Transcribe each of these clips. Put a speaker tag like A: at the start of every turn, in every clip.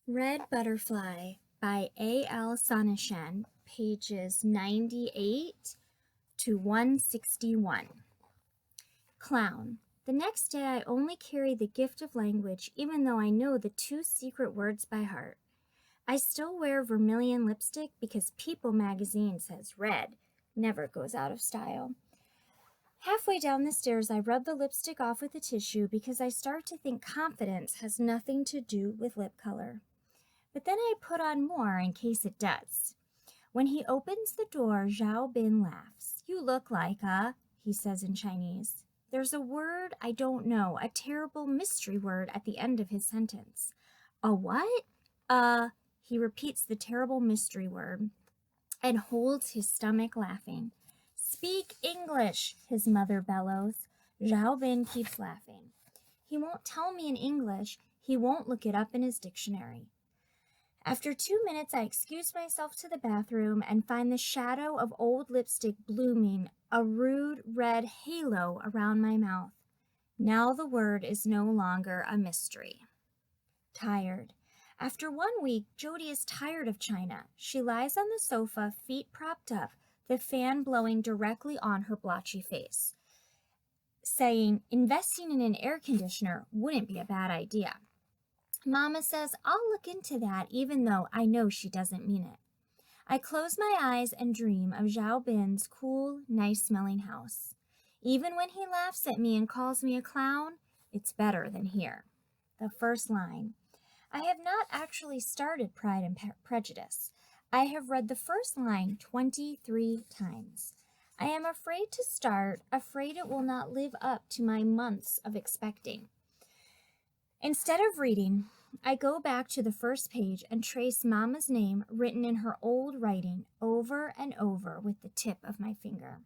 A: Red Butterfly by A.L. Sonnichsen, pages 98 to 161. Clown. The next day I only carry the gift of language, even though I know the two secret words by heart. I still wear vermilion lipstick because People magazine says red never goes out of style. Halfway down the stairs, I rub the lipstick off with a tissue because I start to think confidence has nothing to do with lip color. But then I put on more in case it does. When he opens the door, Zhao Bin laughs. You look like he says in Chinese. There's a word I don't know, a terrible mystery word at the end of his sentence. A what? He repeats the terrible mystery word and holds his stomach laughing. Speak English, his mother bellows. Zhao Bin keeps laughing. He won't tell me in English. He won't look it up in his dictionary. After 2 minutes, I excuse myself to the bathroom and find the shadow of old lipstick blooming a rude red halo around my mouth. Now the word is no longer a mystery. Tired. After 1 week, Jody is tired of China. She lies on the sofa, feet propped up, the fan blowing directly on her blotchy face, saying investing in an air conditioner wouldn't be a bad idea. Mama says I'll look into that even though I know she doesn't mean it. I close my eyes and dream of Zhao Bin's cool, nice-smelling house. Even when he laughs at me and calls me a clown, it's better than here. The first line. I have not actually started Pride and Prejudice. I have read the first line 23 times. I am afraid to start, afraid it will not live up to my months of expecting. Instead of reading, I go back to the first page and trace Mama's name written in her old writing over and over with the tip of my finger.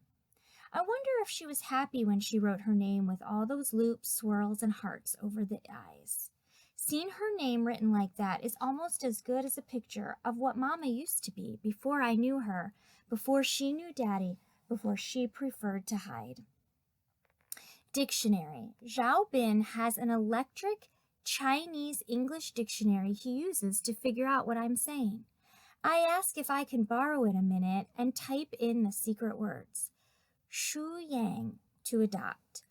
A: I wonder if she was happy when she wrote her name with all those loops, swirls, and hearts over the eyes. Seeing her name written like that is almost as good as a picture of what Mama used to be before I knew her, before she knew Daddy, before she preferred to hide. Dictionary. Zhao Bin has an electric Chinese-English dictionary he uses to figure out what I'm saying. I ask if I can borrow it a minute and type in the secret words. Shu Yang, to adopt.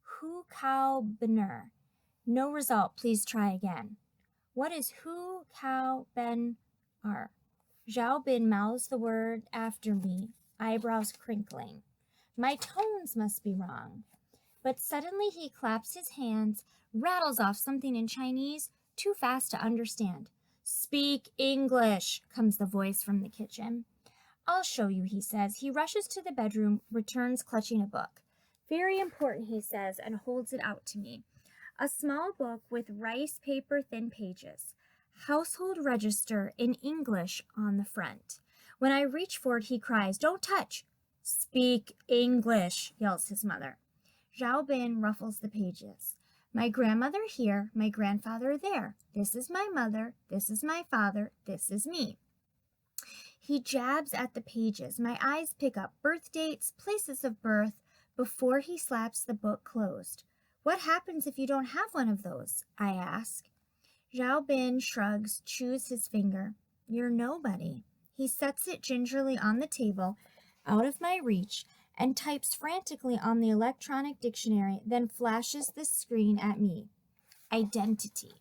A: Hu Kao Bener. No result, please try again. What is Hu Kao Ben Er? Zhao Bin mouths the word after me, eyebrows crinkling. My tones must be wrong. But suddenly he claps his hands, rattles off something in Chinese, too fast to understand. Speak English, comes the voice from the kitchen. I'll show you, he says. He rushes to the bedroom, returns clutching a book. Very important, he says, and holds it out to me. A small book with rice paper thin pages. Household register in English on the front. When I reach for it, he cries, Don't touch! Speak English, yells his mother. Zhao Bin ruffles the pages. My grandmother here, my grandfather there. This is my mother, this is my father, this is me. He jabs at the pages. My eyes pick up birth dates, places of birth, before he slaps the book closed. What happens if you don't have one of those? I ask. Zhao Bin shrugs, chews his finger. You're nobody. He sets it gingerly on the table, out of my reach, and types frantically on the electronic dictionary, then flashes the screen at me. Identity.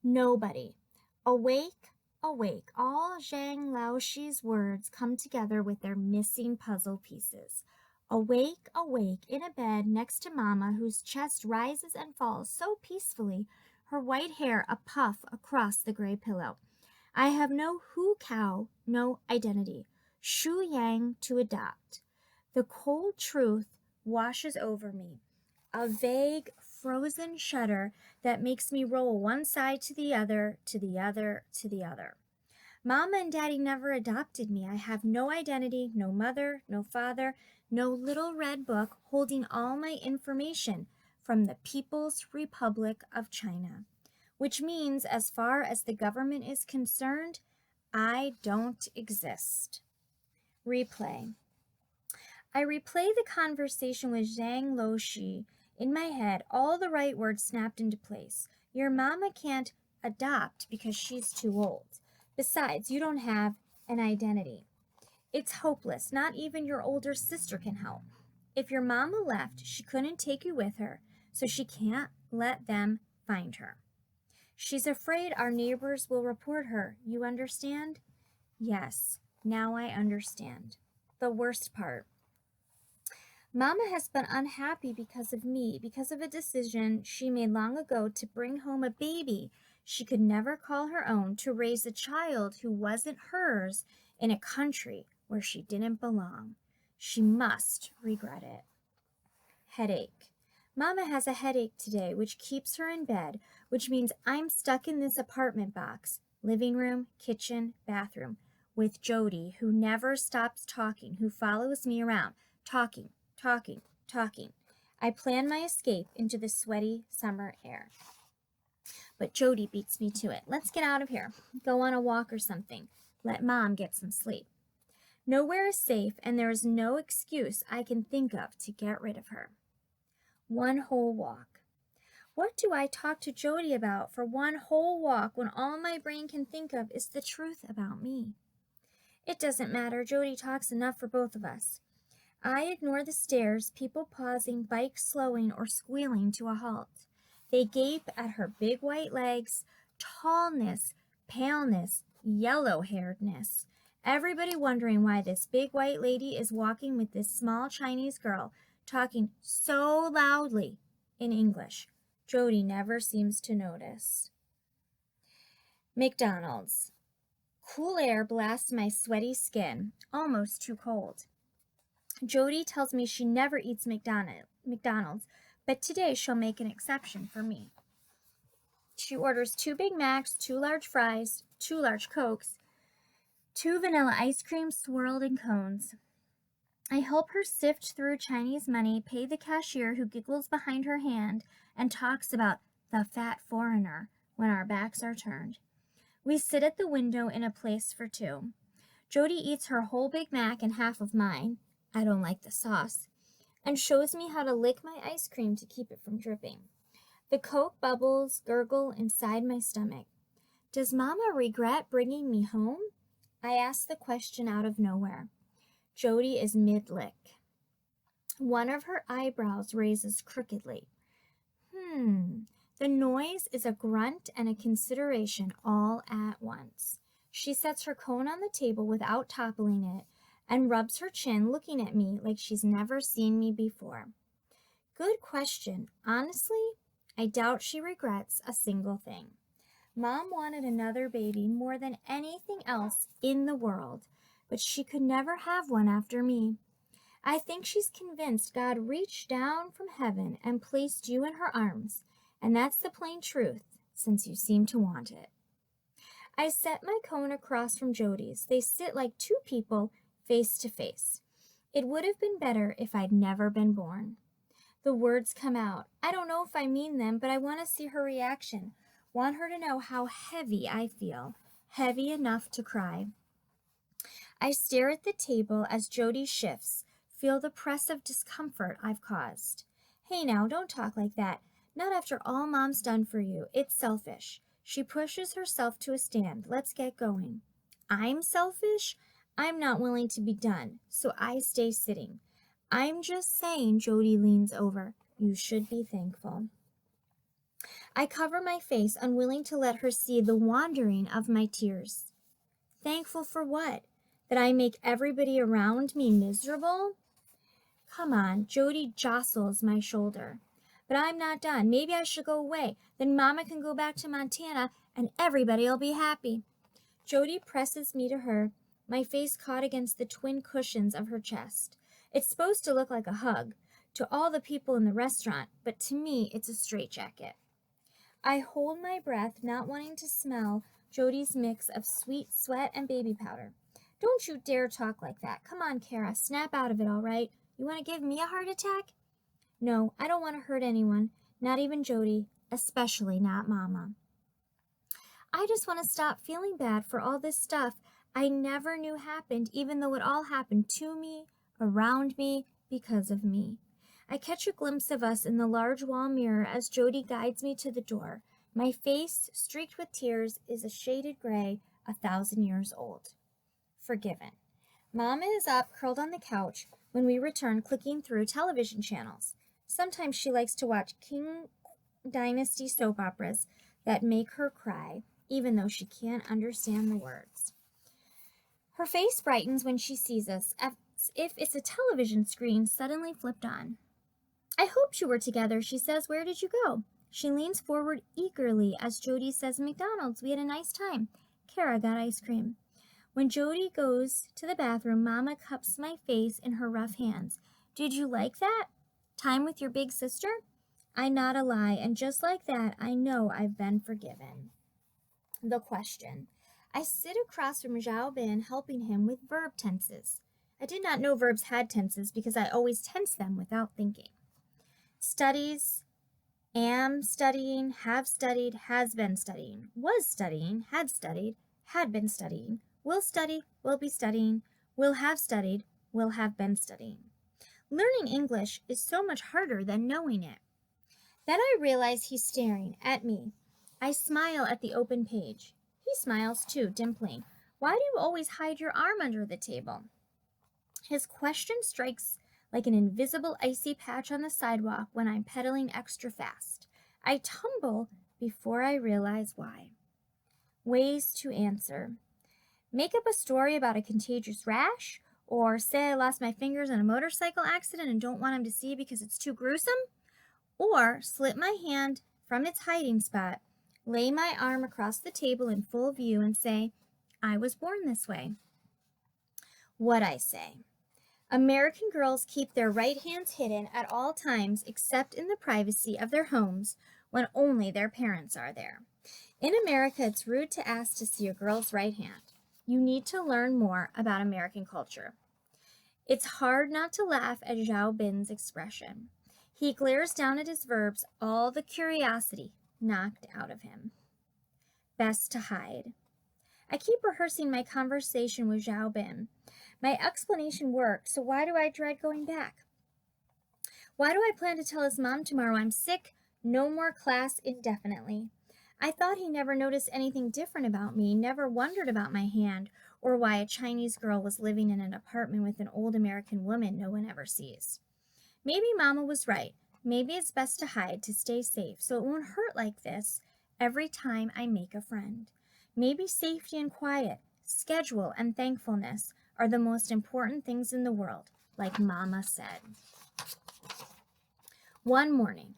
A: Nobody. Awake, awake. All Zhang Laoxi's words come together with their missing puzzle pieces. Awake, awake, in a bed next to Mama, whose chest rises and falls so peacefully, her white hair a puff across the gray pillow. I have no Hu Kao, no identity. Shu Yang to adopt. The cold truth washes over me, a vague, frozen shudder that makes me roll one side to the other, to the other, to the other. Mama and Daddy never adopted me. I have no identity, no mother, no father, no little red book holding all my information from the People's Republic of China, which means, as far as the government is concerned, I don't exist. Replay. I replay the conversation with Zhang Laoxi in my head, all the right words snapped into place. Your mama can't adopt because she's too old. Besides, you don't have an identity. It's hopeless. Not even your older sister can help. If your mama left, she couldn't take you with her, so she can't let them find her. She's afraid our neighbors will report her. You understand? Yes, now I understand. The worst part. Mama has been unhappy because of me, because of a decision she made long ago to bring home a baby she could never call her own, to raise a child who wasn't hers in a country where she didn't belong. She must regret it. Headache. Mama has a headache today, which keeps her in bed, which means I'm stuck in this apartment box, living room, kitchen, bathroom, with Jody, who never stops talking, who follows me around, talking. I plan my escape into the sweaty summer air. But Jody beats me to it. Let's get out of here. Go on a walk or something. Let Mom get some sleep. Nowhere is safe, and there is no excuse I can think of to get rid of her. One whole walk. What do I talk to Jody about for one whole walk when all my brain can think of is the truth about me? It doesn't matter. Jody talks enough for both of us. I ignore the stares, people pausing, bikes slowing or squealing to a halt. They gape at her big white legs, tallness, paleness, yellow-hairedness. Everybody wondering why this big white lady is walking with this small Chinese girl, talking so loudly in English. Jody never seems to notice. McDonald's. Cool air blasts my sweaty skin, almost too cold. Jody tells me she never eats McDonald's, but today she'll make an exception for me. She orders 2 Big Macs, 2 large fries, 2 large Cokes, 2 vanilla ice creams swirled in cones. I help her sift through Chinese money, pay the cashier who giggles behind her hand and talks about the fat foreigner when our backs are turned. We sit at the window in a place for 2. Jody eats her whole Big Mac and half of mine. I don't like the sauce, and shows me how to lick my ice cream to keep it from dripping. The Coke bubbles gurgle inside my stomach. Does Mama regret bringing me home? I ask the question out of nowhere. Jody is mid-lick. One of her eyebrows raises crookedly. The noise is a grunt and a consideration all at once. She sets her cone on the table without toppling it and rubs her chin, looking at me like she's never seen me before. Good question. Honestly, I doubt she regrets a single thing. Mom wanted another baby more than anything else in the world, but she could never have one after me. I think she's convinced God reached down from heaven and placed you in her arms, and that's the plain truth, since you seem to want it. I set my cone across from Jody's. They sit like 2 people face to face. It would have been better if I'd never been born. The words come out. I don't know if I mean them, but I want to see her reaction. Want her to know how heavy I feel. Heavy enough to cry. I stare at the table as Jody shifts, feel the press of discomfort I've caused. Hey now, don't talk like that. Not after all Mom's done for you. It's selfish. She pushes herself to a stand. Let's get going. I'm selfish? I'm not willing to be done, so I stay sitting. I'm just saying, Jody leans over. You should be thankful. I cover my face, unwilling to let her see the wandering of my tears. Thankful for what? That I make everybody around me miserable? Come on, Jody jostles my shoulder. But I'm not done. Maybe I should go away. Then Mama can go back to Montana and everybody'll be happy. Jody presses me to her, my face caught against the twin cushions of her chest. It's supposed to look like a hug to all the people in the restaurant, but to me it's a straitjacket. I hold my breath, not wanting to smell Jody's mix of sweet sweat and baby powder. Don't you dare talk like that. Come on, Kara, snap out of it, all right? You want to give me a heart attack? No, I don't want to hurt anyone, not even Jody, especially not Mama. I just want to stop feeling bad for all this stuff I never knew happened, even though it all happened to me, around me, because of me. I catch a glimpse of us in the large wall mirror as Jody guides me to the door. My face, streaked with tears, is a shaded gray, 1,000 years old. Forgiven. Mama is up, curled on the couch, when we return, clicking through television channels. Sometimes she likes to watch King Dynasty soap operas that make her cry, even though she can't understand the words. Her face brightens when she sees us, as if it's a television screen suddenly flipped on. I hoped you were together, she says. Where did you go? She leans forward eagerly as Jody says, McDonald's, we had a nice time. Kara got ice cream. When Jody goes to the bathroom, Mama cups my face in her rough hands. Did you like that? Time with your big sister? I nod a lie, and just like that, I know I've been forgiven. The question. I sit across from Zhao Bin, helping him with verb tenses. I did not know verbs had tenses because I always tense them without thinking. Studies, am studying, have studied, has been studying, was studying, had been studying, will study, will be studying, will have studied, will have been studying. Learning English is so much harder than knowing it. Then I realize he's staring at me. I smile at the open page. He smiles too, dimpling. Why do you always hide your arm under the table? His question strikes like an invisible icy patch on the sidewalk when I'm pedaling extra fast. I tumble before I realize why. Ways to answer. Make up a story about a contagious rash, or say I lost my fingers in a motorcycle accident and don't want him to see because it's too gruesome, or slip my hand from its hiding spot, lay my arm across the table in full view and say, I was born this way. What I say. American girls keep their right hands hidden at all times except in the privacy of their homes when only their parents are there. In America, it's rude to ask to see a girl's right hand. You need to learn more about American culture. It's hard not to laugh at Zhao Bin's expression. He glares down at his verbs, all the curiosity knocked out of him. Best to hide. I keep rehearsing my conversation with Zhao Bin. My explanation worked, so why do I dread going back? Why do I plan to tell his mom tomorrow I'm sick, no more class indefinitely? I thought he never noticed anything different about me, never wondered about my hand, or why a Chinese girl was living in an apartment with an old American woman no one ever sees. Maybe Mama was right. Maybe it's best to hide to stay safe so it won't hurt like this every time I make a friend. Maybe safety and quiet, schedule and thankfulness are the most important things in the world, like Mama said. One morning,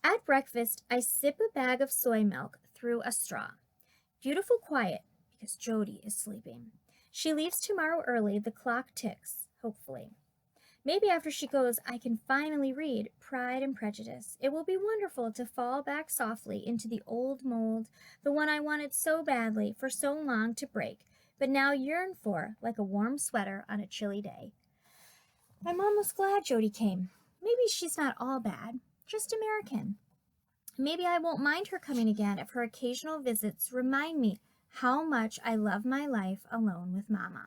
A: at breakfast, I sip a bag of soy milk through a straw. Beautiful quiet, because Jody is sleeping. She leaves tomorrow early. The clock ticks, hopefully. Maybe after she goes, I can finally read Pride and Prejudice. It will be wonderful to fall back softly into the old mold, the one I wanted so badly for so long to break, but now yearn for like a warm sweater on a chilly day. I'm almost glad Jody came. Maybe she's not all bad, just American. Maybe I won't mind her coming again if her occasional visits remind me how much I love my life alone with Mama.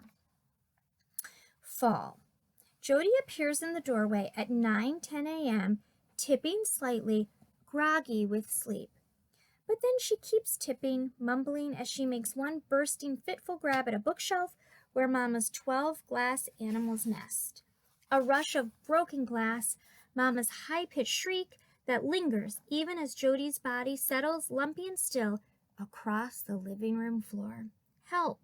A: Fall. Jody appears in the doorway at 9:10 a.m., tipping slightly, groggy with sleep. But then she keeps tipping, mumbling as she makes one bursting, fitful grab at a bookshelf where Mama's 12 glass animals nest. A rush of broken glass, Mama's high-pitched shriek that lingers even as Jody's body settles lumpy and still across the living room floor. Help!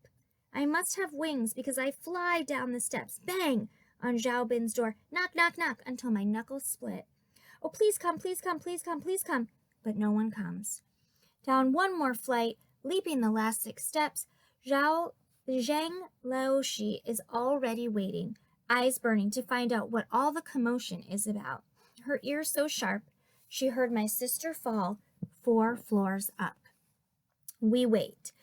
A: I must have wings because I fly down the steps, bang, on Zhao Bin's door, knock, knock, knock, until my knuckles split. Oh, please come, please come, please come, please come. But no one comes. Down one more flight, leaping the last 6 steps, Zhang Laoshi is already waiting, eyes burning to find out what all the commotion is about. Her ears so sharp, she heard my sister fall 4 floors up. We wait.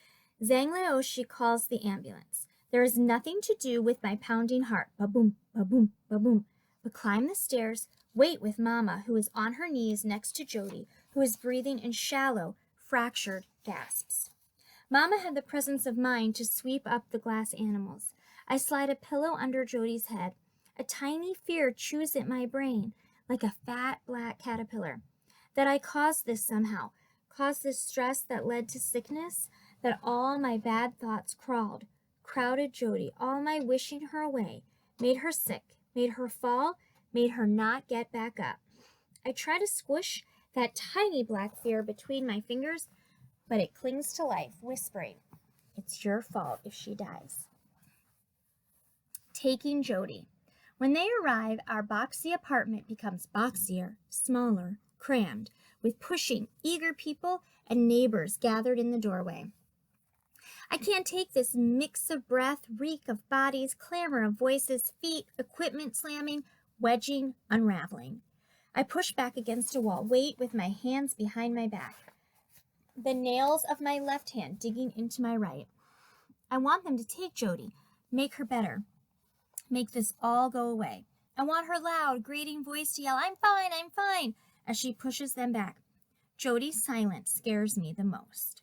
A: Zhang Laoshi calls the ambulance. There is nothing to do with my pounding heart, ba-boom, ba-boom, ba-boom, but climb the stairs, wait with Mama, who is on her knees next to Jody, who is breathing in shallow, fractured gasps. Mama had the presence of mind to sweep up the glass animals. I slide a pillow under Jody's head. A tiny fear chews at my brain like a fat black caterpillar. That I caused this somehow, caused the stress that led to sickness, that all my bad thoughts crowded Jody, all my wishing her away, made her sick, made her fall, made her not get back up. I try to squish that tiny black fear between my fingers, but it clings to life, whispering, "It's your fault if she dies." Taking Jody. When they arrive, our boxy apartment becomes boxier, smaller, crammed, with pushing, eager people and neighbors gathered in the doorway. I can't take this mix of breath, reek of bodies, clamor of voices, feet, equipment slamming, wedging, unraveling. I push back against a wall, wait with my hands behind my back, the nails of my left hand digging into my right. I want them to take Jody, make her better, make this all go away. I want her loud, grating voice to yell, I'm fine, as she pushes them back. Jody's silence scares me the most.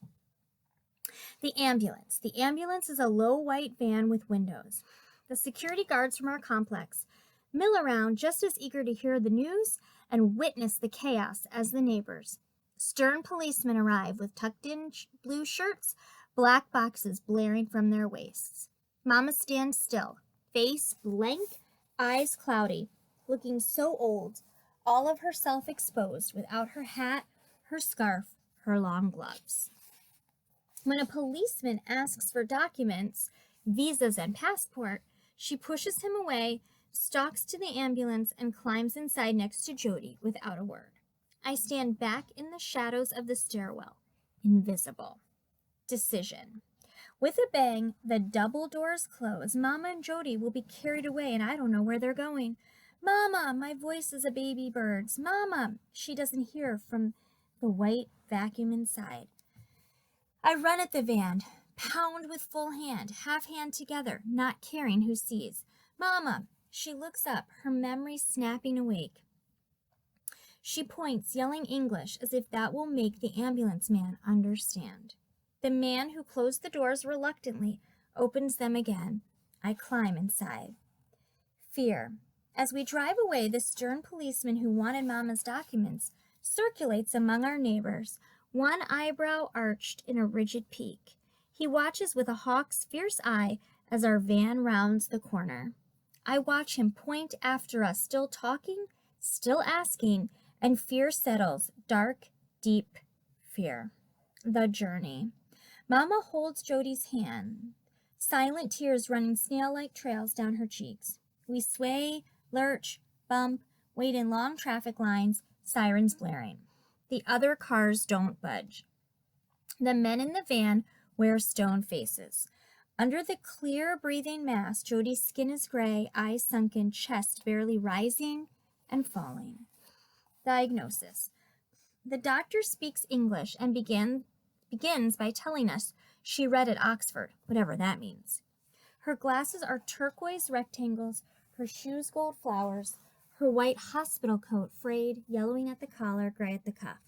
A: The ambulance. The ambulance is a low white van with windows. The security guards from our complex mill around just as eager to hear the news and witness the chaos as the neighbors. Stern policemen arrive with tucked-in blue shirts, black boxes blaring from their waists. Mama stands still, face blank, eyes cloudy, looking so old, all of herself exposed without her hat, her scarf, her long gloves. When a policeman asks for documents, visas and passport, she pushes him away, stalks to the ambulance, and climbs inside next to Jody without a word. I stand back in the shadows of the stairwell, invisible. Decision. With a bang, the double doors close. Mama and Jody will be carried away, and I don't know where they're going. Mama, my voice is a baby bird's. Mama, she doesn't hear from the white vacuum inside. I run at the van, pound with full hand, half hand together, not caring who sees. Mama, she looks up, her memory snapping awake. She points, yelling English, as if that will make the ambulance man understand. The man who closed the doors reluctantly opens them again. I climb inside. Fear. As we drive away, the stern policeman who wanted Mama's documents circulates among our neighbors, one eyebrow arched in a rigid peak. He watches with a hawk's fierce eye as our van rounds the corner. I watch him point after us, still talking, still asking, and fear settles, dark, deep fear. The journey. Mama holds Jody's hand, silent tears running snail-like trails down her cheeks. We sway, lurch, bump, wait in long traffic lines, sirens blaring. The other cars don't budge. The men in the van wear stone faces. Under the clear breathing mask, Jody's skin is gray, eyes sunken, chest barely rising and falling. Diagnosis. The doctor speaks English and begins by telling us she read at Oxford, whatever that means. Her glasses are turquoise rectangles, her shoes gold flowers, her white hospital coat frayed, yellowing at the collar, gray at the cuff.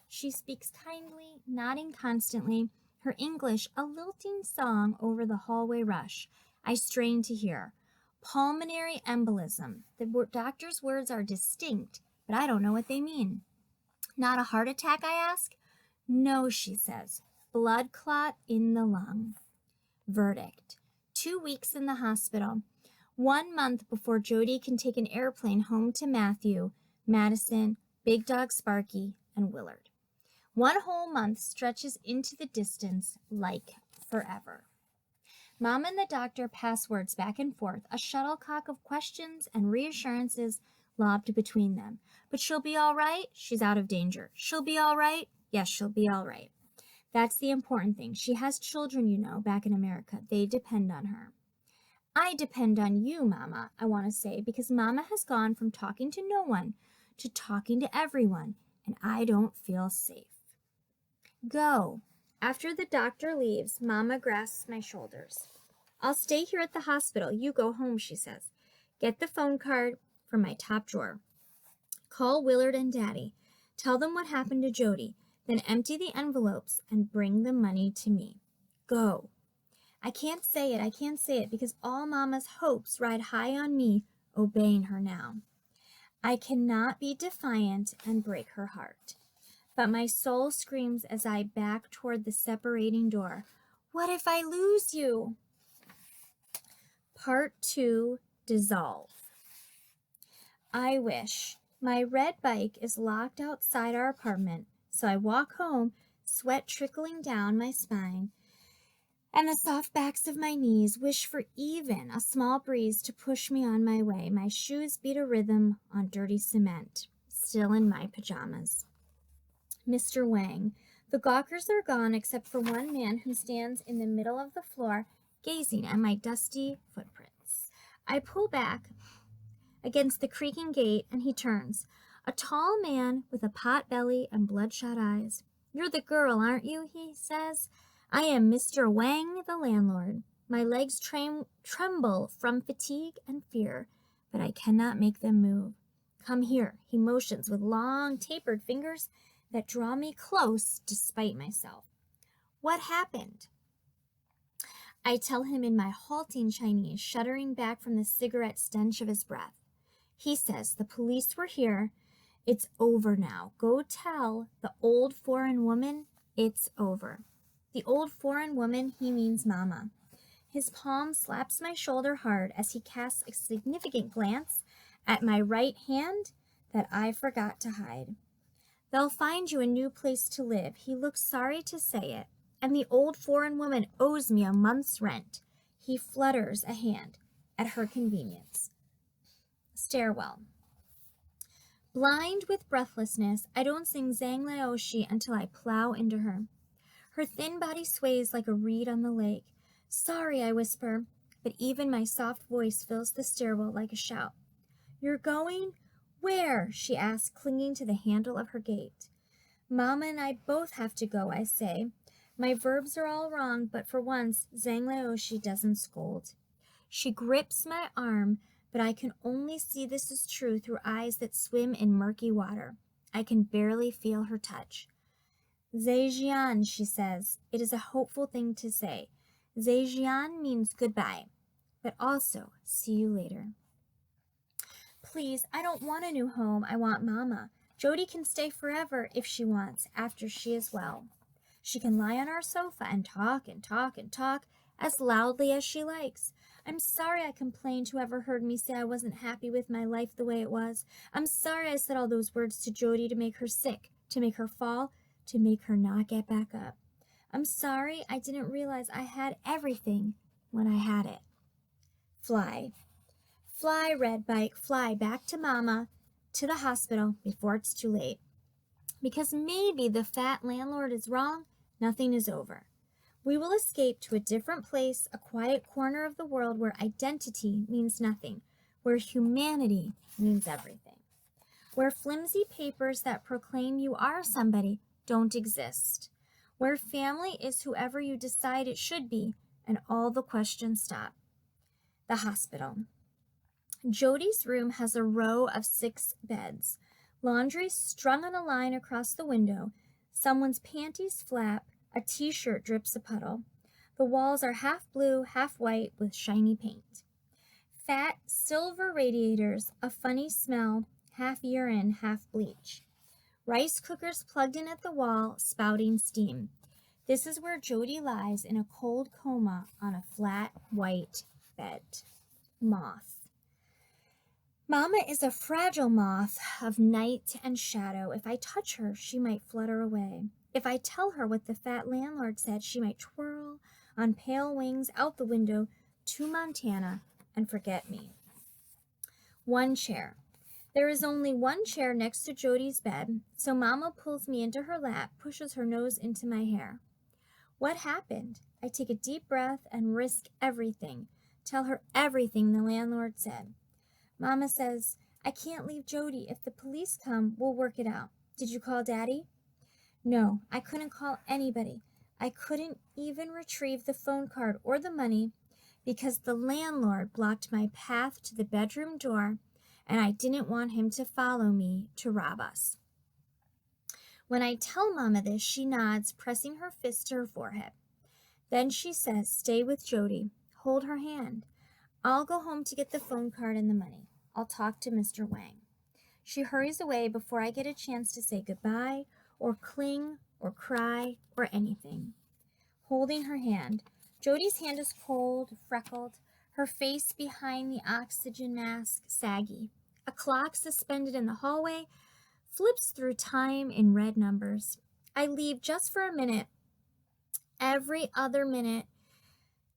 A: She speaks kindly, nodding constantly, her English a lilting song over the hallway rush. I strain to hear. Pulmonary embolism. The doctor's words are distinct, but I don't know what they mean. Not a heart attack, I ask? No, she says. Blood clot in the lung. Verdict. 2 weeks in the hospital. 1 month before Jody can take an airplane home to Matthew, Madison, Big Dog Sparky, and Willard. 1 whole month stretches into the distance like forever. Mom and the doctor pass words back and forth, a shuttlecock of questions and reassurances lobbed between them. But she'll be all right. She's out of danger. She'll be all right. Yes, she'll be all right. That's the important thing. She has children, you know, back in America. They depend on her. I depend on you, Mama, I want to say, because Mama has gone from talking to no one to talking to everyone, and I don't feel safe. Go. After the doctor leaves, Mama grasps my shoulders. I'll stay here at the hospital. You go home, she says. Get the phone card from my top drawer. Call Willard and Daddy. Tell them what happened to Jody. Then empty the envelopes and bring the money to me. Go. I can't say it because all Mama's hopes ride high on me, obeying her now. I cannot be defiant and break her heart. But my soul screams as I back toward the separating door. What if I lose you? Part 2, Dissolve. I wish. My red bike is locked outside our apartment, so I walk home, sweat trickling down my spine, and the soft backs of my knees wish for even a small breeze to push me on my way. My shoes beat a rhythm on dirty cement, still in my pajamas. Mr. Wang. The gawkers are gone except for one man who stands in the middle of the floor, gazing at my dusty footprints. I pull back against the creaking gate, and he turns. A tall man with a pot belly and bloodshot eyes. You're the girl, aren't you? He says. I am Mr. Wang, the landlord. My legs tremble from fatigue and fear, but I cannot make them move. Come here, he motions with long, tapered fingers that draw me close despite myself. What happened? I tell him in my halting Chinese, shuddering back from the cigarette stench of his breath. He says, the police were here. It's over now. Go tell the old foreign woman it's over. The old foreign woman, he means Mama. His palm slaps my shoulder hard as he casts a significant glance at my right hand that I forgot to hide. They'll find you a new place to live. He looks sorry to say it. And the old foreign woman owes me a month's rent. He flutters a hand at her convenience. Stairwell. Blind with breathlessness, I don't sing Zhang Laoshi until I plow into her. Her thin body sways like a reed on the lake. Sorry, I whisper, but even my soft voice fills the stairwell like a shout. You're going? Where? She asks, clinging to the handle of her gate. Mama and I both have to go, I say. My verbs are all wrong, but for once, Zhang Laoshi doesn't scold. She grips my arm, but I can only see this is true through eyes that swim in murky water. I can barely feel her touch. Zhejian, she says. It is a hopeful thing to say. Zhejian means goodbye, but also see you later. Please, I don't want a new home. I want Mama. Jody can stay forever if she wants, after she is well. She can lie on our sofa and talk and talk and talk as loudly as she likes. I'm sorry I complained to whoever heard me say I wasn't happy with my life the way it was. I'm sorry I said all those words to Jody to make her sick, to make her fall, to make her not get back up. I'm sorry I didn't realize I had everything when I had it. Fly. Fly, red bike, fly back to Mama, to the hospital before it's too late. Because maybe the fat landlord is wrong, nothing is over. We will escape to a different place, a quiet corner of the world where identity means nothing, where humanity means everything, where flimsy papers that proclaim you are somebody don't exist, where family is whoever you decide it should be, and all the questions stop. The hospital. Jody's room has a row of 6 beds, laundry strung on a line across the window, someone's panties flap, a t-shirt drips a puddle. The walls are half blue, half white with shiny paint. Fat, silver radiators, a funny smell, half urine, half bleach. Rice cookers plugged in at the wall, spouting steam. This is where Jody lies in a cold coma on a flat, white bed. Moth. Mama is a fragile moth of night and shadow. If I touch her, she might flutter away. If I tell her what the fat landlord said, she might twirl on pale wings out the window to Montana and forget me. One chair. There is only one chair next to Jody's bed, so Mama pulls me into her lap, pushes her nose into my hair. What happened? I take a deep breath and risk everything. Tell her everything the landlord said. Mama says, I can't leave Jody. If the police come, we'll work it out. Did you call Daddy? No, I couldn't call anybody. I couldn't even retrieve the phone card or the money because the landlord blocked my path to the bedroom door, and I didn't want him to follow me to rob us. When I tell Mama this, she nods, pressing her fist to her forehead. Then she says, stay with Jody. Hold her hand. I'll go home to get the phone card and the money. I'll talk to Mr. Wang. She hurries away before I get a chance to say goodbye or cling or cry or anything. Holding her hand. Jody's hand is cold, freckled, her face behind the oxygen mask saggy. A clock suspended in the hallway flips through time in red numbers. I leave just for a minute, every other minute,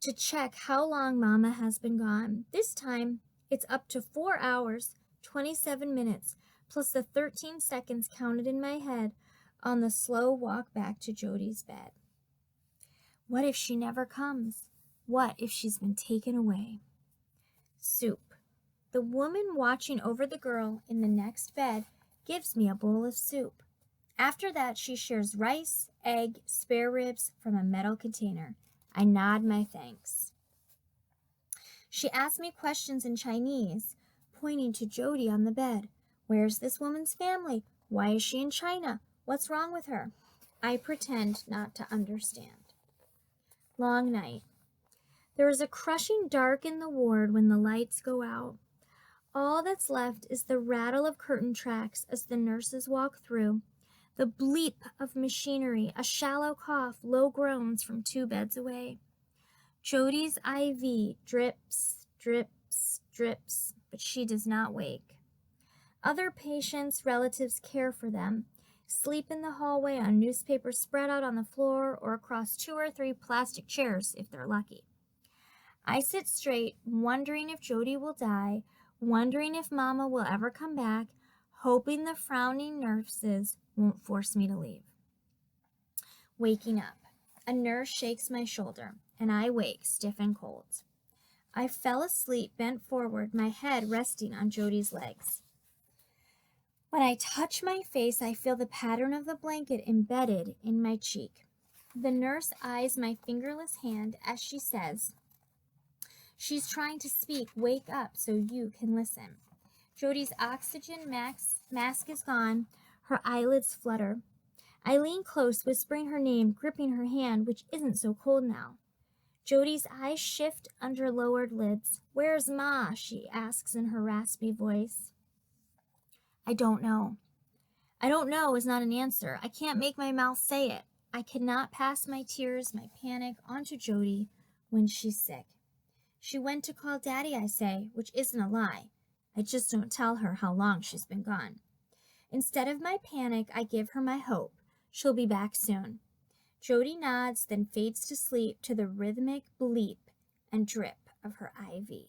A: to check how long Mama has been gone. This time, it's up to 4 hours, 27 minutes, plus the 13 seconds counted in my head on the slow walk back to Jody's bed. What if she never comes? What if she's been taken away? Soup. The woman watching over the girl in the next bed gives me a bowl of soup. After that, she shares rice, egg, spare ribs from a metal container. I nod my thanks. She asks me questions in Chinese, pointing to Jody on the bed. Where's this woman's family? Why is she in China? What's wrong with her? I pretend not to understand. Long night. There is a crushing dark in the ward when the lights go out. All that's left is the rattle of curtain tracks as the nurses walk through, the bleep of machinery, a shallow cough, low groans from 2 beds away. Jody's IV drips, drips, drips, but she does not wake. Other patients' relatives care for them, sleep in the hallway on newspapers spread out on the floor or across 2 or 3 plastic chairs if they're lucky. I sit straight, wondering if Jody will die, wondering if Mama will ever come back, hoping the frowning nurses won't force me to leave. Waking up. A nurse shakes my shoulder, and I wake, stiff and cold. I fell asleep, bent forward, my head resting on Jody's legs. When I touch my face, I feel the pattern of the blanket embedded in my cheek. The nurse eyes my fingerless hand as she says, "She's trying to speak. Wake up so you can listen." Jody's oxygen mask is gone. Her eyelids flutter. I lean close, whispering her name, gripping her hand, which isn't so cold now. Jody's eyes shift under lowered lids. "Where's Ma?" she asks in her raspy voice. I don't know. I don't know is not an answer. I can't make my mouth say it. I cannot pass my tears, my panic, onto Jody when she's sick. She went to call Daddy, I say, which isn't a lie. I just don't tell her how long she's been gone. Instead of my panic, I give her my hope. She'll be back soon. Jody nods, then fades to sleep to the rhythmic bleep and drip of her IV.